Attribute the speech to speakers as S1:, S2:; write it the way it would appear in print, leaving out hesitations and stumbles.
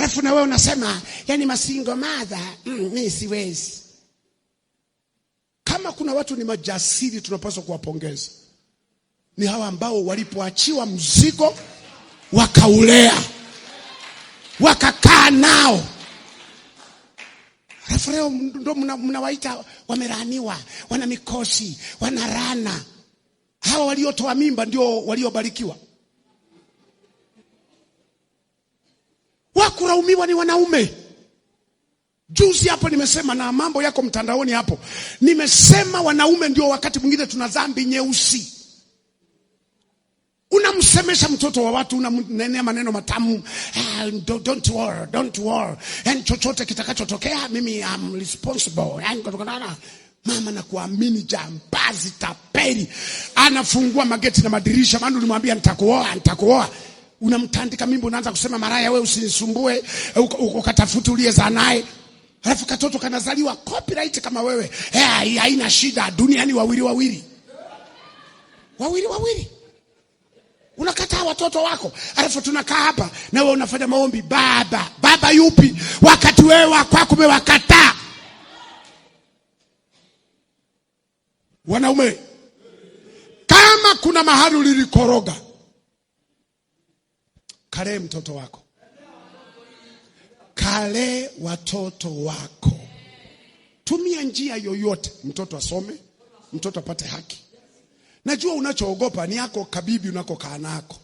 S1: Alafu na wewe unasema yani masingo mother, mimi siwezi. Kama kuna watu ni majasiri tunapaswa kuwapongeza, ni hawa ambao walipoachiwa mzigo wakaulea, wakakaa nao. Alafu leo ndio mnawaita wameraniwa, wana mikosi, wanarana. Hawa waliotoa mimba ndio waliobarikiwa. Wakuraumiwa ni wanaume. Juzi hapo nimesema, na mambo yako mtandaoni hapo, nimesema wanaume ndio wakati mwingine tuna dhambi nyeusi. Unamsemesha mtoto wa watu, unamnenea maneno matamu, don't worry. Yani chochote kitakachotokea mimi am responsible. Yani kutokana mama na kuamini jambazi tapeli, anafungua mageti na madirisha, maana ulimwambia nitakuoa. Unamtandika mimba, unaanza kusema maraya wewe usinisumbue, ukatafuta uliyezaa naye. Alafu katoto kanazaliwa copyright kama wewe. Haina shida, duniani wawili. Unakataa watoto wako. Alafu tunakaa hapa na wewe unafanya maombi, baba yupi, wakati wewe wako umewakataa. Wanaume, kama kuna mahali ulilikoroga, kale mtoto wako, kale watoto wako. Tumia njia yoyote, mtoto asome, mtoto apate haki. Najua unachoogopa ni yako kabibi unakokaa nako.